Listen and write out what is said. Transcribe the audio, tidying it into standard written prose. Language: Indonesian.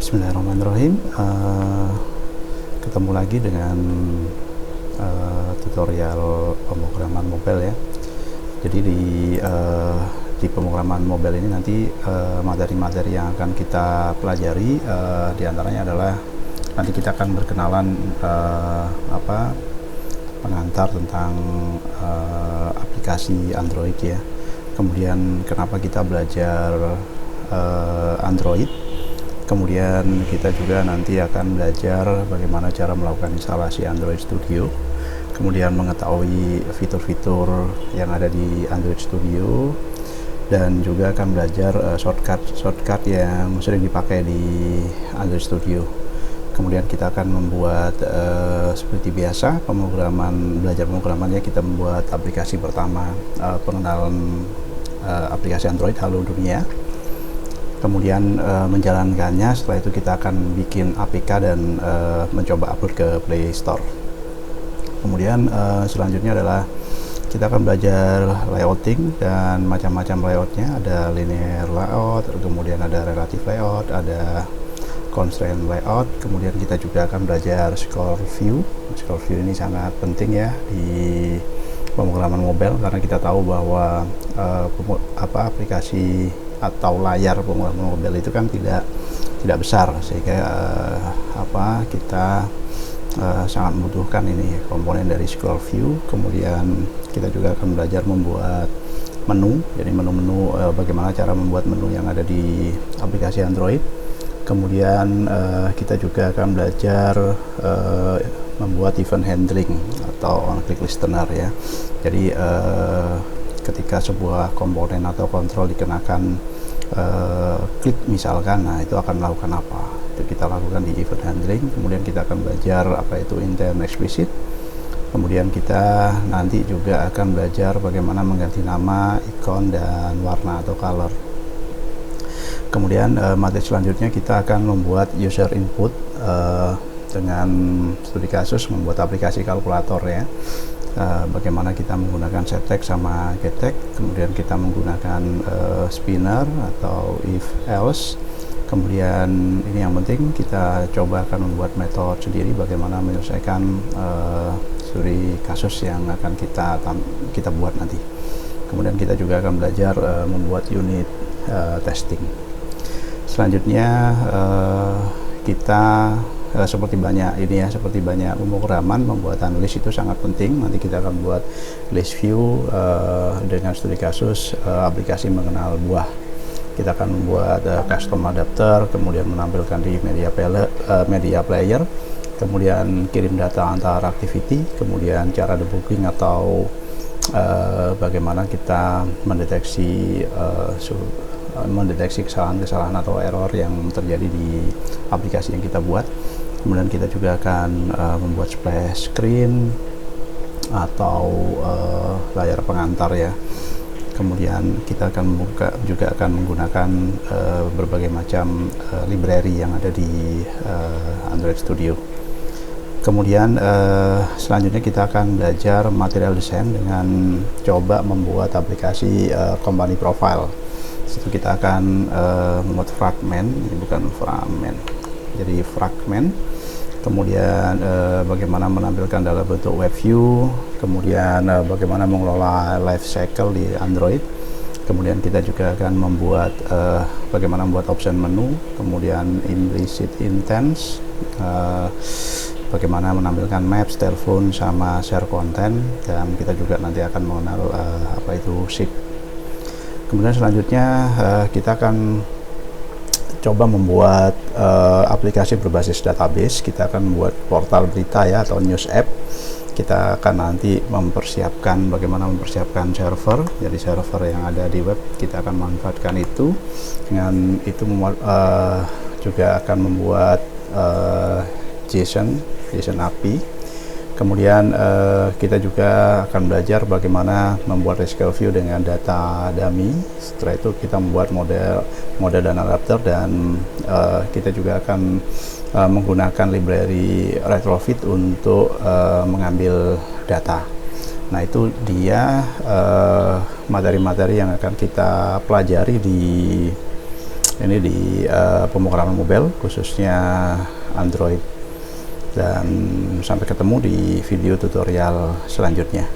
Bismillahirrahmanirrahim. Ketemu lagi dengan tutorial pemrograman mobile ya. Jadi di pemrograman mobile ini nanti materi-materi yang akan kita pelajari diantaranya adalah nanti kita akan berkenalan pengantar tentang aplikasi Android ya. Kemudian kenapa kita belajar Android. Kemudian kita juga nanti akan belajar bagaimana cara melakukan instalasi Android Studio, kemudian mengetahui fitur-fitur yang ada di Android Studio, dan juga akan belajar shortcut yang sering dipakai di Android Studio. Kemudian kita akan membuat seperti biasa belajar pemrogramannya. Kita membuat aplikasi pertama, pengenalan aplikasi Android Halo Dunia. Kemudian menjalankannya. Setelah itu kita akan bikin APK dan mencoba upload ke Play Store. Kemudian selanjutnya adalah kita akan belajar layouting dan macam-macam layoutnya. Ada linear layout, kemudian ada relative layout, ada constraint layout. Kemudian kita juga akan belajar scroll view. Scroll view ini sangat penting ya di pemrograman mobile, karena kita tahu bahwa aplikasi atau layar pemrograman mobile itu kan tidak besar, sehingga kita sangat membutuhkan ini komponen dari scroll view. Kemudian kita juga akan belajar membuat menu, jadi menu-menu bagaimana cara membuat menu yang ada di aplikasi Android. Kemudian kita juga akan belajar membuat event handling atau on click listener ya. Jadi ketika sebuah komponen atau kontrol dikenakan klik misalkan, nah itu akan melakukan apa, itu kita lakukan di event handling. Kemudian kita akan belajar apa itu intent explicit. Kemudian kita nanti juga akan belajar bagaimana mengganti nama, ikon, dan warna atau color. Kemudian materi selanjutnya kita akan membuat user input dengan studi kasus membuat aplikasi kalkulator ya. Bagaimana kita menggunakan setText sama getText. Kemudian kita menggunakan spinner atau if else. Kemudian ini yang penting, kita coba akan membuat metode sendiri bagaimana menyelesaikan studi kasus yang akan kita buat nanti. Kemudian kita juga akan belajar membuat unit testing. Selanjutnya kita seperti banyak pemrograman, pembuatan list itu sangat penting. Nanti kita akan buat list view dengan studi kasus aplikasi mengenal buah. Kita akan membuat custom adapter, kemudian menampilkan di media player, kemudian kirim data antar activity, kemudian cara debugging atau bagaimana kita mendeteksi kesalahan-kesalahan atau error yang terjadi di aplikasi yang kita buat. Kemudian kita juga akan membuat splash screen atau layar pengantar ya. Kemudian kita juga akan menggunakan berbagai macam library yang ada di Android Studio. Kemudian selanjutnya kita akan belajar material design dengan coba membuat aplikasi company profile. Itu kita akan membuat fragment, ini bukan fragment, jadi fragment. Kemudian bagaimana menampilkan dalam bentuk web view. Kemudian bagaimana mengelola life cycle di Android. Kemudian kita juga akan membuat bagaimana membuat option menu. Kemudian implicit intents, bagaimana menampilkan maps, telepon, sama share content. Dan kita juga nanti akan mengenal apa itu sheet. Kemudian selanjutnya kita akan coba membuat aplikasi berbasis database. Kita akan membuat portal berita ya, atau news app. Kita akan nanti bagaimana mempersiapkan server. Jadi server yang ada di web kita akan manfaatkan itu. Dengan itu juga akan membuat JSON API. Kemudian kita juga akan belajar bagaimana membuat SQL view dengan data dummy. Setelah itu kita membuat model dan adapter, dan kita juga akan menggunakan library retrofit untuk mengambil data. Nah, itu dia materi-materi yang akan kita pelajari di Ini di pemrograman mobile khususnya Android, dan sampai ketemu di video tutorial selanjutnya.